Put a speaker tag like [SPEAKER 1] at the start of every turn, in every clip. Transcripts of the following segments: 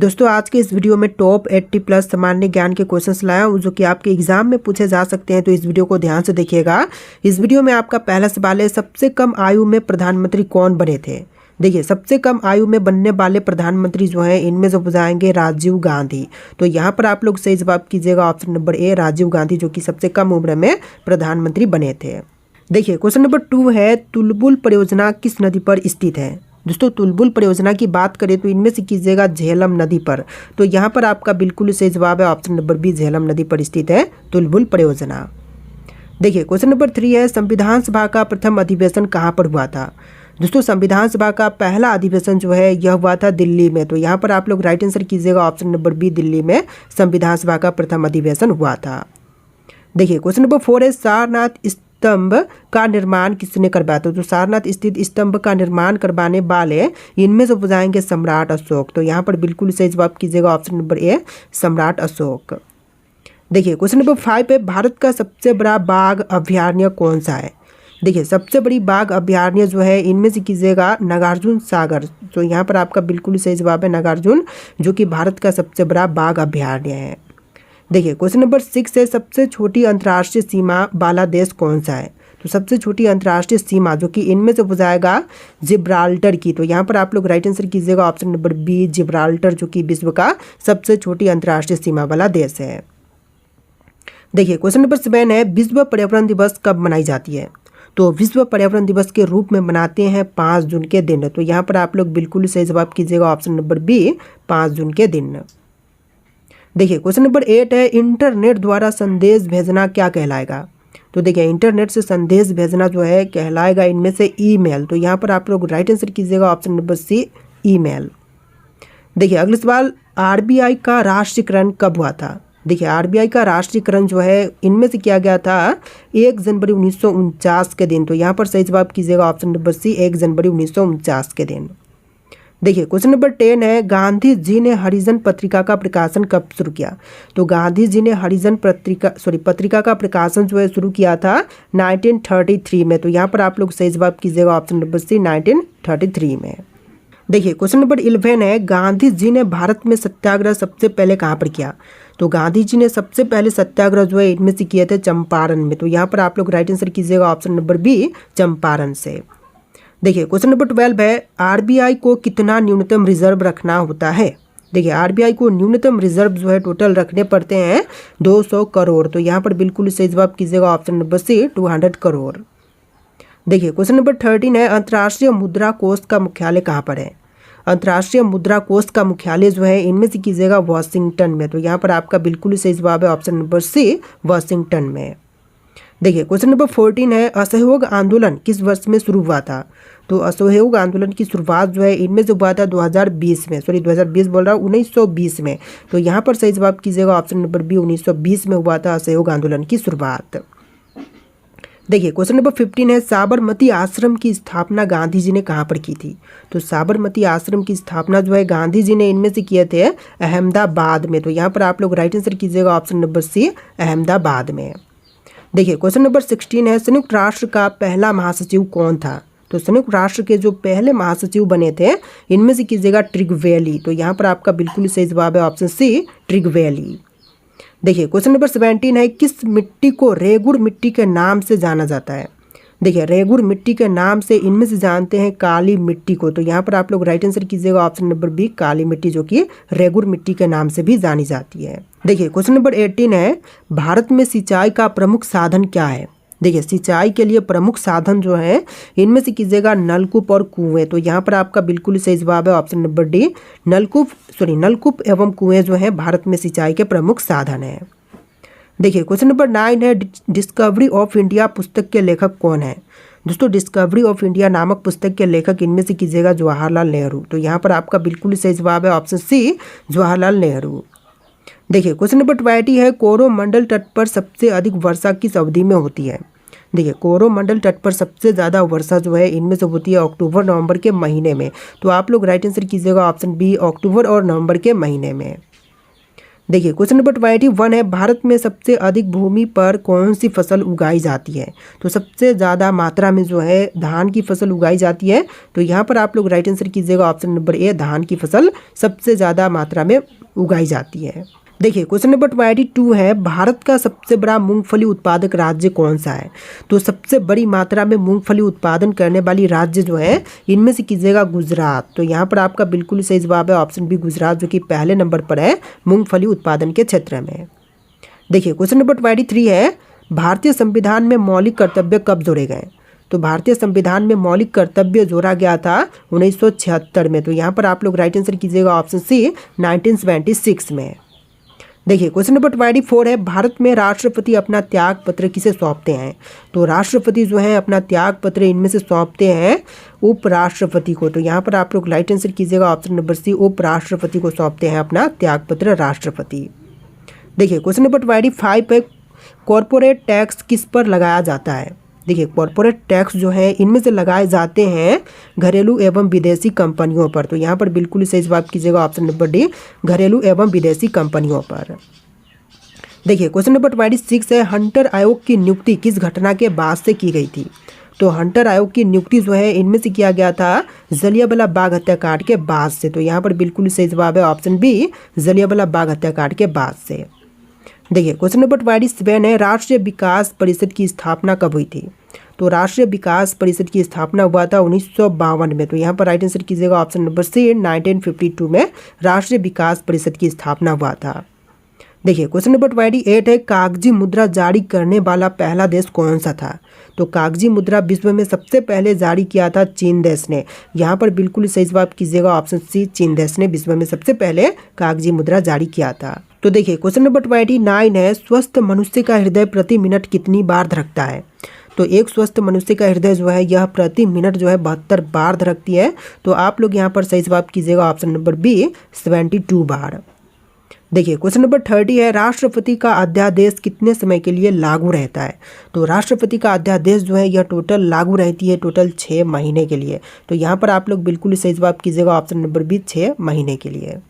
[SPEAKER 1] दोस्तों आज के इस वीडियो में टॉप 80 प्लस सामान्य ज्ञान के क्वेश्चंस लाया हूँ जो कि आपके एग्जाम में पूछे जा सकते हैं। तो इस वीडियो को ध्यान से देखिएगा। इस वीडियो में आपका पहला सवाल है, सबसे कम आयु में प्रधानमंत्री कौन बने थे। देखिए, सबसे कम आयु में बनने वाले प्रधानमंत्री जो हैं इनमें से बुझाएंगे राजीव गांधी। तो यहाँ पर आप लोग सही जवाब कीजिएगा option number A, Rajiv Gandhi, जो कि सबसे कम उम्र में प्रधानमंत्री बने थे। देखिए क्वेश्चन नंबर 2 है, तुलबुल परियोजना किस नदी पर स्थित है। दोस्तों तुलबुल परियोजना की बात करें तो इनमें से कीजिएगा झेलम नदी पर। तो यहाँ पर आपका बिल्कुल सही जवाब है ऑप्शन नंबर बी, झेलम नदी पर स्थित है तुलबुल परियोजना। देखिए क्वेश्चन नंबर 3 है, संविधान सभा का प्रथम अधिवेशन कहाँ पर हुआ था। दोस्तों संविधान सभा का पहला अधिवेशन जो है यह हुआ था दिल्ली में। तो यहाँ पर आप लोग राइट आंसर कीजिएगा ऑप्शन नंबर बी, दिल्ली में संविधान सभा का प्रथम अधिवेशन हुआ था। देखिए क्वेश्चन नंबर 4 है, सारनाथ स्तंभ का निर्माण किसने करवाया था। तो सारनाथ स्थित स्तंभ का निर्माण करवाने वाले इनमें से बुझाएंगे सम्राट अशोक। तो यहाँ पर बिल्कुल सही जवाब कीजिएगा ऑप्शन नंबर ए, सम्राट अशोक। देखिए क्वेश्चन नंबर 5 है, भारत का सबसे बड़ा बाघ अभयारण्य कौन सा है। देखिए सबसे बड़ी बाघ अभयारण्य जो है इनमें से कीजिएगा नागार्जुन सागर। तो यहाँ पर आपका बिल्कुल सही जवाब है नागार्जुन, जो कि भारत का सबसे बड़ा बाघ अभयारण्य है। देखिए क्वेश्चन नंबर 6 है, सबसे छोटी अंतर्राष्ट्रीय सीमा वाला देश कौन सा है। तो सबसे छोटी अंतर्राष्ट्रीय सीमा जो कि इनमें से बुझाएगा जिब्राल्टर की। तो यहाँ पर आप लोग राइट आंसर कीजिएगा ऑप्शन नंबर बी, जिब्राल्टर, जो कि विश्व का सबसे छोटी अंतर्राष्ट्रीय सीमा वाला देश है। देखिए क्वेश्चन नंबर 7 है, विश्व पर्यावरण दिवस कब मनाई जाती है। तो विश्व पर्यावरण दिवस के रूप में मनाते हैं 5 जून के दिन। तो यहाँ पर आप लोग बिल्कुल सही जवाब कीजिएगा ऑप्शन नंबर बी, 5 जून के दिन। देखिए क्वेश्चन नंबर 8 है, इंटरनेट द्वारा संदेश भेजना क्या कहलाएगा। तो देखिए इंटरनेट से संदेश भेजना जो है कहलाएगा इनमें से ईमेल। तो यहाँ पर आप लोग राइट आंसर कीजिएगा ऑप्शन नंबर सी, ईमेल। देखिए अगला सवाल, आरबीआई का राष्ट्रीयकरण कब हुआ था। देखिए आरबीआई का राष्ट्रीयकरण जो है इनमें से किया गया था 1 जनवरी 1949 के दिन। तो यहाँ पर सही जवाब कीजिएगा ऑप्शन नंबर सी, 1 जनवरी 1949 के दिन। देखिए क्वेश्चन नंबर 10 है, गांधी जी ने हरिजन पत्रिका का प्रकाशन कब शुरू किया। तो गांधी जी ने हरिजन पत्रिका का प्रकाशन जो है शुरू किया था 1933 में। तो यहाँ पर आप लोग सही जवाब कीजिएगा ऑप्शन नंबर सी, 1933 में। देखिए क्वेश्चन नंबर 11 है, गांधी जी ने भारत में सत्याग्रह सबसे पहले कहाँ पर किया। तो गांधी जी ने सबसे पहले सत्याग्रह जो है इनमें से किए थे चंपारण में। तो यहाँ पर आप लोग राइट आंसर कीजिएगा ऑप्शन नंबर बी, चंपारण से। देखिए क्वेश्चन नंबर 12 है, आरबीआई को कितना न्यूनतम रिजर्व रखना होता है। देखिए आरबीआई को न्यूनतम रिजर्व जो है टोटल रखने पड़ते हैं 200 करोड़। तो यहाँ पर बिल्कुल सही जवाब कीजिएगा ऑप्शन नंबर सी, 200 करोड़। देखिए क्वेश्चन नंबर 13 है, अंतर्राष्ट्रीय मुद्रा कोष का मुख्यालय कहाँ पर है। अंतर्राष्ट्रीय मुद्रा कोष का मुख्यालय जो है इनमें से कीजिएगा वाशिंगटन में। तो यहाँ पर आपका बिल्कुल सही जवाब है ऑप्शन नंबर सी, वाशिंगटन में। देखिए क्वेश्चन नंबर 14 है, असहयोग आंदोलन किस वर्ष में शुरू हुआ था। तो असहयोग आंदोलन की शुरुआत जो है इनमें से हुआ था 2020 में, 2020 बोल रहा हूँ 1920 में। तो यहाँ पर सही जवाब कीजिएगा ऑप्शन नंबर बी, 1920 में हुआ था असहयोग आंदोलन की शुरुआत। देखिए क्वेश्चन नंबर 15 है, साबरमती आश्रम की स्थापना गांधी जी ने कहाँ पर की थी। तो साबरमती आश्रम की स्थापना जो है गांधी जी ने इनमें से किए थे अहमदाबाद में। तो यहाँ पर आप लोग राइट आंसर कीजिएगा ऑप्शन नंबर सी, अहमदाबाद में। देखिए क्वेश्चन नंबर 16 है, संयुक्त राष्ट्र का पहला महासचिव कौन था। तो संयुक्त राष्ट्र के जो पहले महासचिव बने थे इनमें से कीजिएगा ट्रिगवेली। तो यहाँ पर आपका बिल्कुल सही जवाब है ऑप्शन सी, ट्रिगवेली। देखिए क्वेश्चन नंबर 17 है, किस मिट्टी को रेगुर मिट्टी के नाम से जाना जाता है। देखिए रेगुर मिट्टी के नाम से इनमें से जानते हैं काली मिट्टी को। तो यहाँ पर आप लोग राइट आंसर कीजिएगा ऑप्शन नंबर बी, काली मिट्टी, जो कि रेगुर मिट्टी के नाम से भी जानी जाती है। देखिए क्वेश्चन नंबर 18 है, भारत में सिंचाई का प्रमुख साधन क्या है। देखिए सिंचाई के लिए प्रमुख साधन जो है इनमें से कीजिएगा नलकूप और कुएं। तो यहाँ पर आपका बिल्कुल सही जवाब है ऑप्शन नंबर डी, नलकूप एवं कुएं जो है भारत में सिंचाई के प्रमुख साधन है। देखिए क्वेश्चन नंबर 9 है, डिस्कवरी ऑफ इंडिया पुस्तक के लेखक कौन है। दोस्तों डिस्कवरी ऑफ इंडिया नामक पुस्तक के लेखक इनमें से कीजिएगा जवाहरलाल नेहरू। तो यहाँ पर आपका बिल्कुल सही जवाब है ऑप्शन सी, जवाहरलाल नेहरू। देखिए क्वेश्चन नंबर 20 है, कोरोमंडल तट पर सबसे अधिक वर्षा किस अवधि में होती है। देखिए कोरोमंडल तट पर सबसे ज़्यादा वर्षा जो है इनमें से होती है अक्टूबर नवंबर के महीने में। तो आप लोग राइट आंसर कीजिएगा ऑप्शन बी, अक्टूबर और नवंबर के महीने में। देखिए क्वेश्चन नंबर 21 है, भारत में सबसे अधिक भूमि पर कौन सी फसल उगाई जाती है? तो सबसे ज़्यादा मात्रा में जो है धान की फसल उगाई जाती है। तो यहाँ पर आप लोग राइट आंसर कीजिएगा ऑप्शन नंबर ए, धान की फसल सबसे ज़्यादा मात्रा में उगाई जाती है। देखिए क्वेश्चन नंबर 22 है, भारत का सबसे बड़ा मूंगफली उत्पादक राज्य कौन सा है? तो सबसे बड़ी मात्रा में मूंगफली उत्पादन करने वाली राज्य जो है इनमें से कीजिएगा गुजरात। तो यहाँ पर आपका बिल्कुल सही जवाब है ऑप्शन बी, गुजरात, जो कि पहले नंबर पर है मूंगफली उत्पादन के क्षेत्र में। देखिए क्वेश्चन नंबर 23 है, भारतीय संविधान में मौलिक कर्तव्य कब जोड़े गए? तो भारतीय संविधान में मौलिक कर्तव्य जोड़ा गया था 1976 में। तो यहाँ पर आप लोग राइट आंसर कीजिएगा ऑप्शन सी, 1976 में। देखिए क्वेश्चन नंबर 24 है, भारत में राष्ट्रपति अपना त्याग पत्र किसे सौंपते हैं? तो राष्ट्रपति जो है अपना त्याग पत्र इनमें से सौंपते हैं उपराष्ट्रपति को। तो यहाँ पर आप लोग राइट आंसर कीजिएगा ऑप्शन नंबर सी, उपराष्ट्रपति को सौंपते हैं अपना त्याग पत्र राष्ट्रपति। देखिए क्वेश्चन नंबर 25 है, कॉरपोरेट टैक्स किस पर लगाया जाता है? देखिए कॉरपोरेट टैक्स जो है इनमें से लगाए जाते हैं घरेलू एवं विदेशी कंपनियों पर। तो यहाँ पर बिल्कुल सही जवाब कीजिएगा ऑप्शन नंबर डी, घरेलू एवं विदेशी कंपनियों पर। देखिए क्वेश्चन नंबर 26 है, हंटर आयोग की नियुक्ति किस घटना के बाद से की गई थी? तो हंटर आयोग की नियुक्ति जो है इनमें से किया गया था जलियांवाला बाग हत्याकांड के बाद से। तो यहाँ पर बिल्कुल सही जवाब है ऑप्शन बी, जलियांवाला बाग हत्याकांड के बाद से। देखिए क्वेश्चन नंबर 27 है, राष्ट्रीय विकास परिषद की स्थापना कब हुई थी? तो राष्ट्रीय विकास परिषद की स्थापना हुआ था 1952 में। तो यहाँ पर राइट आंसर कीजिएगा ऑप्शन नंबर सी, 1952 में राष्ट्रीय विकास परिषद की स्थापना हुआ था। देखिए क्वेश्चन नंबर 28 है, कागजी मुद्रा जारी करने वाला पहला देश कौन सा था? तो कागजी मुद्रा विश्व में सबसे पहले जारी किया था चीन देश ने। यहाँ पर बिल्कुल सही जवाब कीजिएगा ऑप्शन सी, चीन देश ने विश्व में सबसे पहले कागजी मुद्रा जारी किया था। तो देखिए क्वेश्चन नंबर 29 है, स्वस्थ मनुष्य का हृदय प्रति मिनट कितनी बार धड़कता है? तो एक स्वस्थ मनुष्य का हृदय जो है यह प्रति मिनट जो है 72 बार धड़कती है। तो आप लोग यहाँ पर सही जवाब कीजिएगा ऑप्शन नंबर बी, 72 बार। देखिए क्वेश्चन नंबर 30 है, राष्ट्रपति का अध्यादेश कितने समय के लिए लागू रहता है? तो राष्ट्रपति का अध्यादेश जो है यह टोटल लागू रहती है टोटल 6 महीने के लिए। तो यहाँ पर आप लोग बिल्कुल सही जवाब कीजिएगा ऑप्शन नंबर बी, 6 महीने के लिए।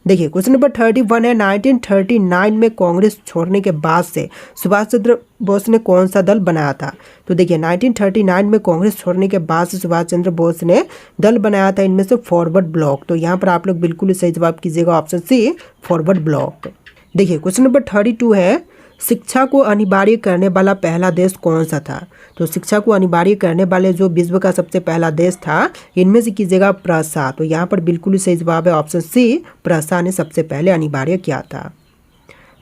[SPEAKER 1] देखिए क्वेश्चन नंबर 31 है, 1939 में कांग्रेस छोड़ने के बाद से सुभाष चंद्र बोस ने कौन सा दल बनाया था? तो देखिए 1939 में कांग्रेस छोड़ने के बाद से सुभाष चंद्र बोस ने दल बनाया था इनमें से फॉरवर्ड ब्लॉक। तो यहाँ पर आप लोग बिल्कुल सही जवाब कीजिएगा ऑप्शन सी, फॉरवर्ड ब्लॉक। देखिए क्वेश्चन नंबर 32 है, शिक्षा को अनिवार्य करने वाला पहला देश कौन सा था? तो शिक्षा को अनिवार्य करने वाले जो विश्व का सबसे पहला देश था इनमें से कीजिएगा प्रसा। तो यहाँ पर बिल्कुल सही जवाब है ऑप्शन सी, प्रसा ने सबसे पहले अनिवार्य किया था।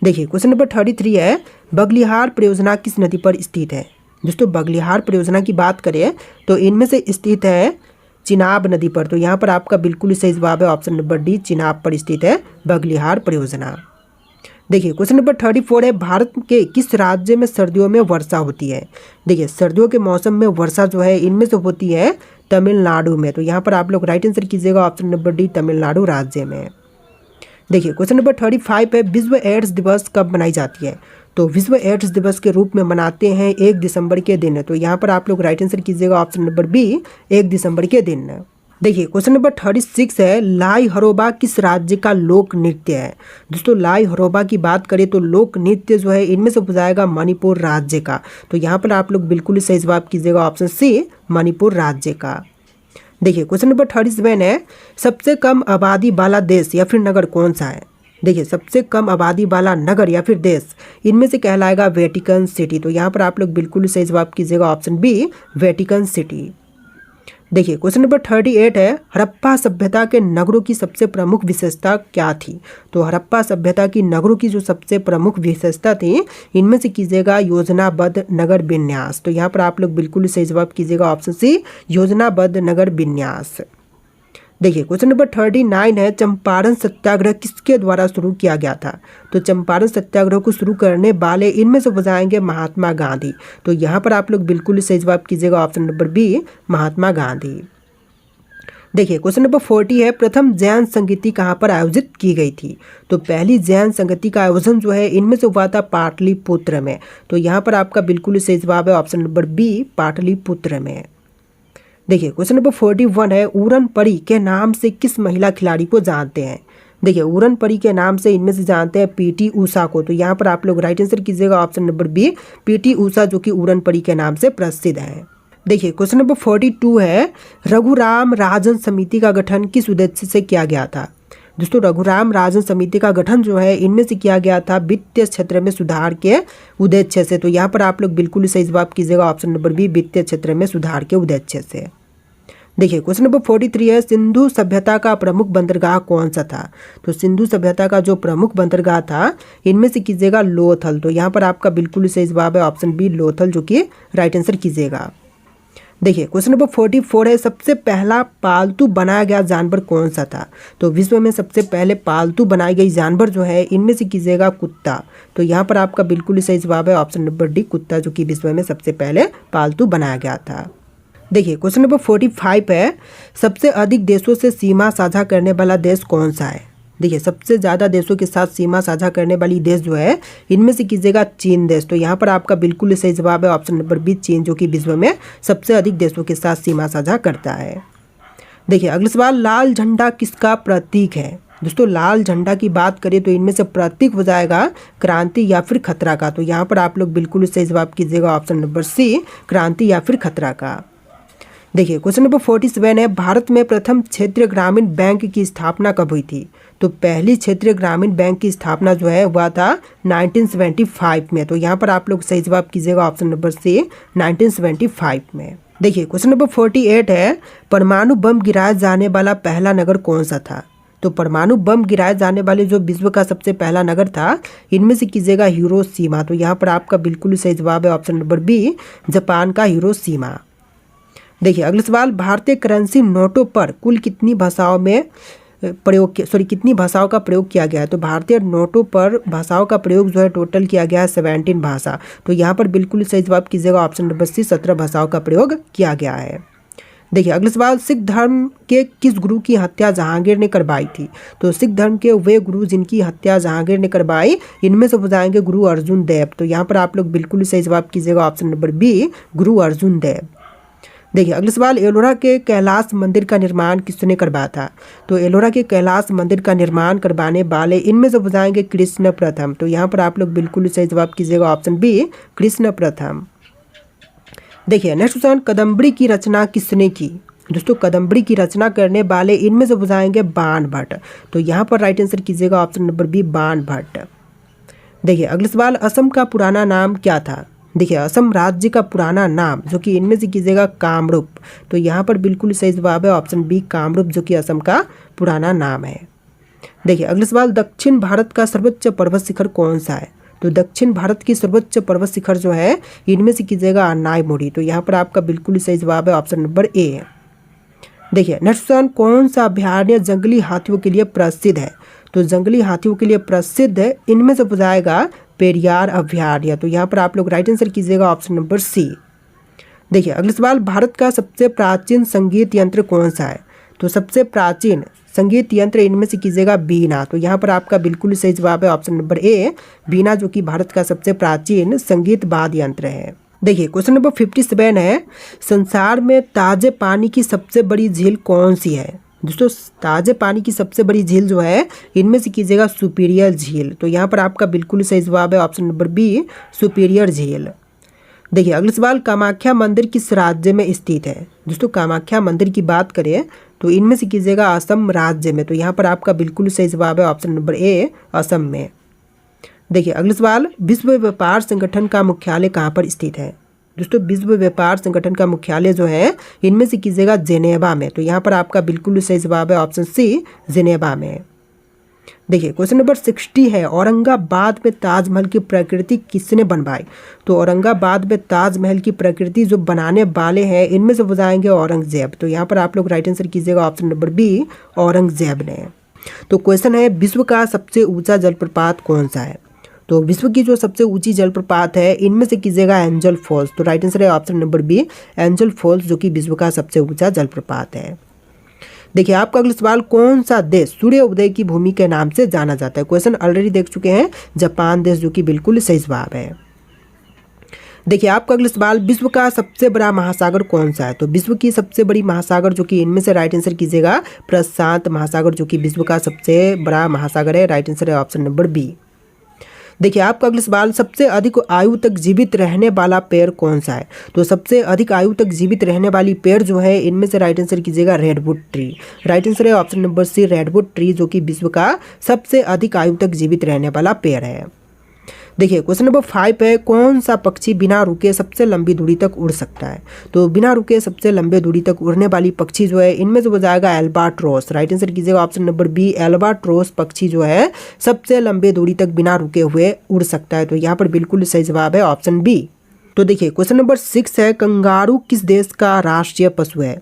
[SPEAKER 1] देखिए क्वेश्चन नंबर 33 है, बगलिहार परियोजना किस नदी पर स्थित है? दोस्तों बगलिहार परियोजना की बात करें तो इनमें से स्थित है चिनाब नदी पर। तो यहाँ पर आपका बिल्कुल सही जवाब है ऑप्शन नंबर डी, चिनाब पर स्थित है बगलिहार परियोजना। देखिए क्वेश्चन नंबर 34 है, भारत के किस राज्य में सर्दियों में वर्षा होती है? देखिए सर्दियों के मौसम में वर्षा जो है इनमें से होती है तमिलनाडु में। तो यहाँ पर आप लोग राइट आंसर कीजिएगा ऑप्शन नंबर डी, तमिलनाडु राज्य में। देखिए क्वेश्चन नंबर 35 है, विश्व एड्स दिवस कब मनाई जाती है? तो विश्व एड्स दिवस के रूप में मनाते हैं 1 दिसंबर के दिन। तो यहाँ पर आप लोग राइट आंसर कीजिएगा ऑप्शन नंबर बी, 1 दिसंबर के दिन। देखिए क्वेश्चन नंबर 36 है, लाई हरोबा किस राज्य का लोक नृत्य है? दोस्तों लाई हरोबा की बात करें तो लोक नृत्य जो है इनमें से हो जाएगा मणिपुर राज्य का। तो यहाँ पर आप लोग बिल्कुल सही जवाब कीजिएगा ऑप्शन सी, मणिपुर राज्य का। देखिए क्वेश्चन नंबर 37 है, सबसे कम आबादी वाला देश या फिर नगर कौन सा है? देखिए सबसे कम आबादी वाला नगर या फिर देश इनमें से कहलाएगा वेटिकन सिटी। तो यहाँ पर आप लोग बिल्कुल सही जवाब कीजिएगा ऑप्शन बी, वेटिकन सिटी। देखिए क्वेश्चन नंबर 38 है, हड़प्पा सभ्यता के नगरों की सबसे प्रमुख विशेषता क्या थी? तो हड़प्पा सभ्यता की नगरों की जो सबसे प्रमुख विशेषता थी इनमें से कीजिएगा योजनाबद्ध नगर विन्यास। तो यहाँ पर आप लोग बिल्कुल सही जवाब कीजिएगा ऑप्शन सी, योजनाबद्ध नगर विन्यास। देखिए क्वेश्चन नंबर 39 है, चंपारण सत्याग्रह किसके द्वारा शुरू किया गया था? तो चंपारण सत्याग्रह को शुरू करने वाले इनमें से हो जाएंगे महात्मा गांधी। तो यहाँ पर आप लोग बिल्कुल सही जवाब कीजिएगा option number B, Mahatma Gandhi. देखिए क्वेश्चन नंबर 40 है, प्रथम जैन संगीति कहाँ पर आयोजित की गई थी? तो पहली जैन संगीति का आयोजन जो है इनमें से हुआ था पाटलिपुत्र में। तो यहाँ पर आपका बिल्कुल सही जवाब है ऑप्शन नंबर बी, पाटलिपुत्र में। देखिए क्वेश्चन नंबर 41 है, उड़न परी के नाम से किस महिला खिलाड़ी को जानते हैं? देखिए उड़न परी के नाम से इनमें से जानते हैं पीटी उषा को, तो यहाँ पर आप लोग राइट आंसर कीजिएगा option number B, PT Usha जो कि उड़न परी के नाम से प्रसिद्ध है। देखिए क्वेश्चन नंबर 42 है, रघुराम राजन समिति का गठन किस उद्देश्य से किया गया था। दोस्तों रघुराम राजन समिति का गठन जो है इनमें से किया गया था वित्तीय क्षेत्र में सुधार के उद्देश्य से, तो यहाँ पर आप लोग बिल्कुल सही जवाब कीजिएगा ऑप्शन नंबर बी, वित्तीय क्षेत्र में सुधार के उद्देश्य से। देखिए क्वेश्चन नंबर 43 है, सिंधु सभ्यता का प्रमुख बंदरगाह कौन सा था। तो सिंधु सभ्यता का जो प्रमुख बंदरगाह था इनमें से कीजिएगा लोथल, तो यहाँ पर आपका बिल्कुल सही जवाब है ऑप्शन बी लोथल, जो कि राइट आंसर कीजिएगा। देखिए क्वेश्चन नंबर 44 है, सबसे पहला पालतू बनाया गया जानवर कौन सा था। तो विश्व में सबसे पहले पालतू बनाई गई जानवर जो है इनमें से कीजिएगा कुत्ता, तो यहाँ पर आपका बिल्कुल सही जवाब है ऑप्शन नंबर डी कुत्ता, जो कि विश्व में सबसे पहले पालतू बनाया गया था। देखिए क्वेश्चन नंबर 45 है, सबसे अधिक देशों से सीमा साझा करने वाला देश कौन सा है। देखिए सबसे ज़्यादा देशों के साथ सीमा साझा करने वाली देश जो है इनमें से कीजिएगा चीन देश, तो यहाँ पर आपका बिल्कुल सही जवाब है ऑप्शन नंबर बी चीन, जो कि विश्व में सबसे अधिक देशों के साथ सीमा साझा करता है। देखिए अगला सवाल, लाल झंडा किसका प्रतीक है। दोस्तों लाल झंडा की बात करें तो इनमें से प्रतीक हो जाएगा क्रांति या फिर खतरा का, तो यहाँ पर आप लोग बिल्कुल सही जवाब कीजिएगा ऑप्शन नंबर सी, क्रांति या फिर खतरा का। देखिए क्वेश्चन नंबर 47 है, भारत में प्रथम क्षेत्रीय ग्रामीण बैंक की स्थापना कब हुई थी। तो पहली क्षेत्रीय ग्रामीण बैंक की स्थापना जो है हुआ था 1975 में, तो यहाँ पर आप लोग सही जवाब कीजिएगा ऑप्शन नंबर सी, 1975 में। देखिए क्वेश्चन नंबर 48 है, परमाणु बम गिराए जाने वाला पहला नगर कौन सा था। तो परमाणु बम गिराए जाने वाले जो विश्व का सबसे पहला नगर था इनमें से कीजिएगा हिरोशिमा, तो यहाँ पर आपका बिल्कुल सही जवाब है ऑप्शन नंबर बी, जापान का हिरोशिमा। देखिए अगला सवाल, भारतीय करेंसी नोटों पर कुल कितनी भाषाओं में कितनी भाषाओं का प्रयोग किया गया है। तो भारतीय नोटों पर भाषाओं का प्रयोग जो है टोटल किया गया है 17 भाषा, तो यहाँ पर बिल्कुल सही जवाब कीजिएगा ऑप्शन नंबर सी, 17 भाषाओं का प्रयोग किया गया है। देखिए अगला सवाल, सिख धर्म के किस गुरु की हत्या जहांगीर ने करवाई थी। तो सिख धर्म के वे गुरु जिनकी हत्या जहांगीर ने करवाई इनमें से हो जाएंगे गुरु अर्जुन देव, तो यहाँ पर आप लोग बिल्कुल सही जवाब कीजिएगा ऑप्शन नंबर बी, गुरु अर्जुन देव। देखिए अगला सवाल, एलोरा के कैलाश मंदिर का निर्माण किसने करवाया था। तो एलोरा के कैलाश मंदिर का निर्माण करवाने वाले इनमें से हो जाएंगे कृष्ण प्रथम, तो यहाँ पर आप लोग बिल्कुल सही जवाब कीजिएगा ऑप्शन बी, कृष्ण प्रथम। देखिए नेक्स्ट क्वेश्चन, कदम्बरी की रचना किसने की। दोस्तों कदम्बरी की रचना करने वाले इनमें से हो जाएंगे बाण भट्ट, तो यहाँ पर राइट आंसर कीजिएगा ऑप्शन नंबर बी, बाण भट्ट। देखिए अगला सवाल, असम का पुराना नाम क्या था। देखिए असम राज्य का पुराना नाम जो कि इनमें से कीजिएगा कामरूप, तो यहाँ पर बिल्कुल सही जवाब है ऑप्शन बी, कामरूप, जो कि असम का पुराना नाम है। देखिए अगला सवाल, दक्षिण भारत का सर्वोच्च पर्वत शिखर कौन सा है। तो दक्षिण भारत की सर्वोच्च पर्वत शिखर जो है इनमें से कीजिएगा अन्नाईमोड़ी, तो यहाँ पर आपका बिल्कुल सही जवाब है ऑप्शन नंबर ए। देखिए नेक्स्ट क्वेश्चन, कौन सा अभ्यारण्य जंगली हाथियों के लिए प्रसिद्ध है। तो जंगली हाथियों के लिए प्रसिद्ध है इनमें से हो जाएगा पेरियार अभ्यारण्य, तो यहाँ पर आप लोग राइट आंसर कीजिएगा ऑप्शन नंबर सी। देखिए अगला सवाल, भारत का सबसे प्राचीन संगीत यंत्र कौन सा है। तो सबसे प्राचीन संगीत यंत्र इनमें से कीजिएगा बीना, तो यहाँ पर आपका बिल्कुल सही जवाब है ऑप्शन नंबर ए, बीना, जो कि भारत का सबसे प्राचीन संगीत वाद्य यंत्र है। देखिए क्वेश्चन नंबर 57 है, संसार में ताजे पानी की सबसे बड़ी झील कौन सी है। दोस्तों ताजे पानी की सबसे बड़ी झील जो है इनमें से कीजिएगा सुपीरियर झील, तो यहाँ पर आपका बिल्कुल सही जवाब है ऑप्शन नंबर बी, सुपीरियर झील। देखिए अगला सवाल, कामाख्या मंदिर किस राज्य में स्थित है। दोस्तों कामाख्या मंदिर की बात करें तो इनमें से कीजिएगा असम राज्य में, तो यहाँ पर आपका बिल्कुल सही जवाब है ऑप्शन नंबर ए, असम में। देखिए अगला सवाल, विश्व व्यापार संगठन का मुख्यालय कहाँ पर स्थित है। दोस्तों विश्व व्यापार संगठन का मुख्यालय जो है इनमें से कीजिएगा जेनेवा में, तो यहाँ पर आपका बिल्कुल सही जवाब है ऑप्शन सी, जेनेवा में। देखिए क्वेश्चन नंबर 60 है, औरंगाबाद में ताजमहल की प्रकृति किसने बनवाई। तो औरंगाबाद में ताजमहल की प्रकृति जो बनाने वाले हैं इनमें से हो जाएंगे औरंगजेब, तो यहाँ पर आप लोग राइट आंसर कीजिएगा ऑप्शन नंबर बी, औरंगजेब ने। तो क्वेश्चन है, विश्व का सबसे ऊंचा जलप्रपात कौन सा है। तो विश्व की जो सबसे ऊंची जलप्रपात है इनमें से कीजिएगा एंजल फॉल्स, तो राइट आंसर है option number B, Angel Falls, जो कि विश्व का सबसे ऊंचा जलप्रपात है। देखिए आपका अगला सवाल, कौन सा देश सूर्य उदय की भूमि के नाम से जाना जाता है। क्वेश्चन ऑलरेडी देख चुके हैं, जापान देश, जो कि बिल्कुल सही जवाब है। देखिए आपका अगला सवाल, विश्व का सबसे बड़ा महासागर कौन सा है? तो विश्व की सबसे बड़ी महासागर जो कि इनमें से राइट आंसर कीजिएगा प्रशांत महासागर, जो कि विश्व का सबसे बड़ा महासागर है। राइट आंसर है ऑप्शन नंबर बी। देखिए आपका अगला सवाल, सबसे अधिक आयु तक जीवित रहने वाला पेड़ कौन सा है? तो सबसे अधिक आयु तक जीवित रहने वाली पेड़ जो है इनमें से राइट आंसर कीजिएगा रेडवुड ट्री। राइट आंसर है option number C, redwood tree, जो कि विश्व का सबसे अधिक आयु तक जीवित रहने वाला पेड़ है। देखिए क्वेश्चन नंबर 5 है, कौन सा पक्षी बिना रुके सबसे लंबी दूरी तक उड़ सकता है? तो बिना रुके सबसे लंबे दूरी तक उड़ने वाली पक्षी जो है इनमें से हो जाएगा एल्बाट्रोस। राइट आंसर कीजिएगा ऑप्शन नंबर बी, एल्बाट्रोस पक्षी जो है सबसे लंबे दूरी तक बिना रुके हुए उड़ सकता है। तो यहाँ पर बिल्कुल सही जवाब है ऑप्शन बी। तो देखिए क्वेश्चन नंबर 6 है, कंगारू किस देश का राष्ट्रीय पशु है?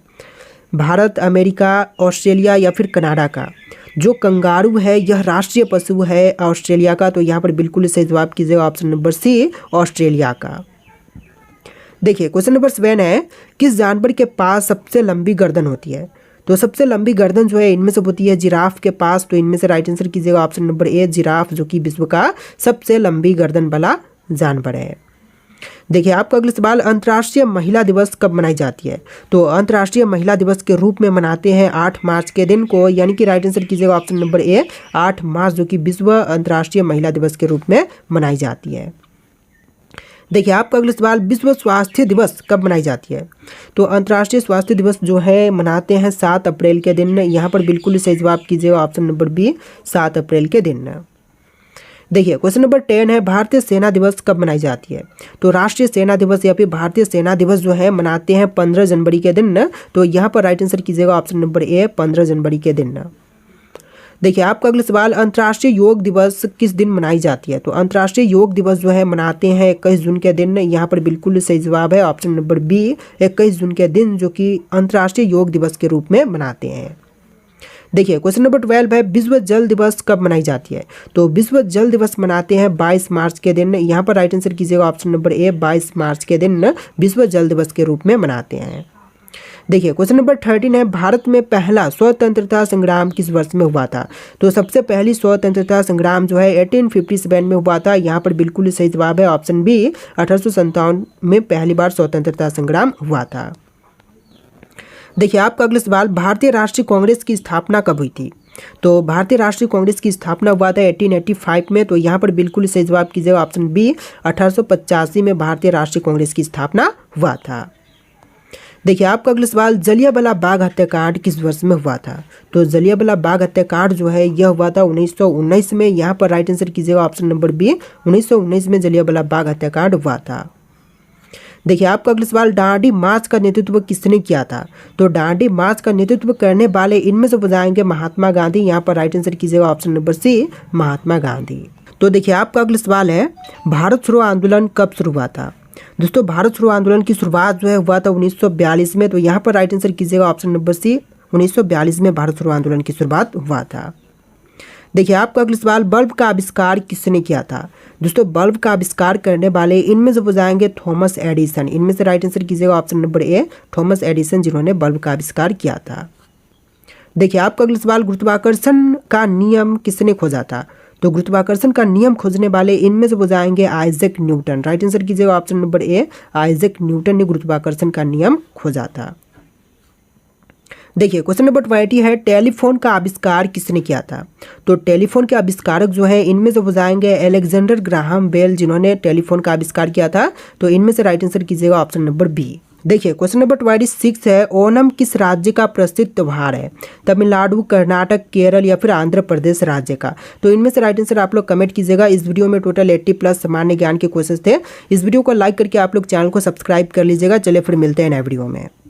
[SPEAKER 1] भारत, अमेरिका, ऑस्ट्रेलिया या फिर कनाडा का? जो कंगारू है यह राष्ट्रीय पशु है ऑस्ट्रेलिया का। तो यहाँ पर बिल्कुल सही जवाब कीजिएगा ऑप्शन नंबर सी, ऑस्ट्रेलिया का। देखिए क्वेश्चन नंबर 7 है, किस जानवर के पास सबसे लंबी गर्दन होती है? तो सबसे लंबी गर्दन जो है इनमें से होती है जिराफ के पास। तो इनमें से राइट आंसर कीजिएगा ऑप्शन नंबर ए, जिराफ, जो कि विश्व का सबसे लंबी गर्दन वाला जानवर है। देखिए आपका अगला सवाल, अंतर्राष्ट्रीय महिला दिवस कब मनाई जाती है? तो अंतर्राष्ट्रीय महिला दिवस के रूप में मनाते हैं 8 मार्च के दिन को, यानी कि राइट आंसर कीजिएगा ऑप्शन नंबर ए, 8 मार्च, जो कि विश्व अंतर्राष्ट्रीय महिला दिवस के रूप में मनाई जाती है। देखिए आपका अगला सवाल, विश्व स्वास्थ्य दिवस कब मनाई जाती है? तो अंतर्राष्ट्रीय स्वास्थ्य दिवस जो है मनाते हैं 7 अप्रैल के दिन। यहाँ पर बिल्कुल सही जवाब कीजिएगा ऑप्शन नंबर बी, 7 अप्रैल के दिन। देखिए क्वेश्चन नंबर 10 है, भारतीय सेना दिवस कब मनाई जाती है? तो राष्ट्रीय सेना दिवस या फिर भारतीय सेना दिवस जो है मनाते हैं 15 जनवरी के दिन। तो यहाँ पर राइट आंसर कीजिएगा ऑप्शन नंबर ए, 15 जनवरी के दिन। देखिए आपका अगला सवाल, अंतर्राष्ट्रीय योग दिवस किस दिन मनाई जाती है? तो अंतर्राष्ट्रीय योग दिवस जो है मनाते हैं 21 जून के दिन। यहाँ पर बिल्कुल सही जवाब है ऑप्शन नंबर बी, 21 जून के दिन, जो कि अंतर्राष्ट्रीय योग दिवस के रूप में मनाते हैं। देखिए क्वेश्चन नंबर 12 है, विश्व जल दिवस कब मनाई जाती है? तो विश्व जल दिवस मनाते हैं 22 मार्च के दिन। यहाँ पर राइट आंसर कीजिएगा ऑप्शन नंबर ए, 22 मार्च के दिन विश्व जल दिवस के रूप में मनाते हैं। देखिए क्वेश्चन नंबर 13 है, भारत में पहला स्वतंत्रता संग्राम किस वर्ष में हुआ था? तो सबसे पहली स्वतंत्रता संग्राम जो है 1857 में हुआ था। यहाँ पर बिल्कुल सही जवाब है ऑप्शन बी, 1857 में पहली बार स्वतंत्रता संग्राम हुआ था। देखिए आपका अगला सवाल, भारतीय राष्ट्रीय कांग्रेस की स्थापना कब हुई थी? तो भारतीय राष्ट्रीय कांग्रेस की स्थापना हुआ था 1885 में। तो यहाँ पर बिल्कुल सही जवाब कीजिएगा ऑप्शन बी, 1885 में भारतीय राष्ट्रीय कांग्रेस की स्थापना हुआ था। देखिए आपका अगला सवाल, जलियांवाला बाग हत्याकांड किस वर्ष में हुआ था? तो जलियांवाला बाग हत्याकांड जो है यह हुआ था 1919 में। यहाँ पर राइट आंसर कीजिएगा ऑप्शन नंबर बी, 1919 में जलियांवाला बाग हत्याकांड हुआ था। देखिए आपका अगला सवाल, दांडी मार्च का नेतृत्व किसने किया था? तो दांडी मार्च का नेतृत्व करने वाले इनमें से बताएंगे महात्मा गांधी। यहाँ पर राइट आंसर कीजिएगा ऑप्शन नंबर सी, महात्मा गांधी। तो देखिए आपका अगला सवाल है, भारत छोड़ो आंदोलन कब शुरू हुआ था? दोस्तों भारत छोड़ो आंदोलन की शुरुआत जो है हुआ था 1942 में। तो यहाँ पर राइट आंसर कीजिएगा ऑप्शन नंबर सी, 1942 में भारत छोड़ो आंदोलन की शुरुआत हुआ था। देखिए आपका अगला सवाल, बल्ब का आविष्कार किसने किया था? दोस्तों बल्ब का आविष्कार करने वाले इनमें से हो जाएंगे थॉमस एडिसन। इनमें से राइट आंसर कीजिएगा ऑप्शन नंबर ए, थॉमस एडिसन, जिन्होंने बल्ब का आविष्कार किया था। देखिए आपका अगला सवाल, गुरुत्वाकर्षण का नियम किसने खोजा था? तो गुरुत्वाकर्षण का नियम खोजने वाले इनमें से हो जाएंगे आइजैक न्यूटन। राइट आंसर कीजिएगा ऑप्शन नंबर ए, आइजैक न्यूटन ने गुरुत्वाकर्षण का नियम खोजा था। देखिए क्वेश्चन नंबर 20 है, टेलीफोन का आविष्कार किसने किया था? तो टेलीफोन के आविष्कारक जो है इनमें से हो जाएंगे अलेक्जेंडर ग्राहम बेल, जिन्होंने टेलीफोन का आविष्कार किया था। तो इनमें से राइट आंसर कीजिएगा ऑप्शन नंबर बी। देखिए क्वेश्चन नंबर 26 है, ओणम किस राज्य का प्रसिद्ध त्यौहार है? तमिलनाडु, कर्नाटक, केरल या फिर आंध्र प्रदेश राज्य का? तो इनमें से राइट आंसर आप लोग कमेंट कीजिएगा। इस वीडियो में टोटल 80+ सामान्य ज्ञान के क्वेश्चन थे। इस वीडियो को लाइक करके आप लोग चैनल को सब्सक्राइब कर लीजिएगा। चलिए फिर मिलते हैं नए वीडियो में।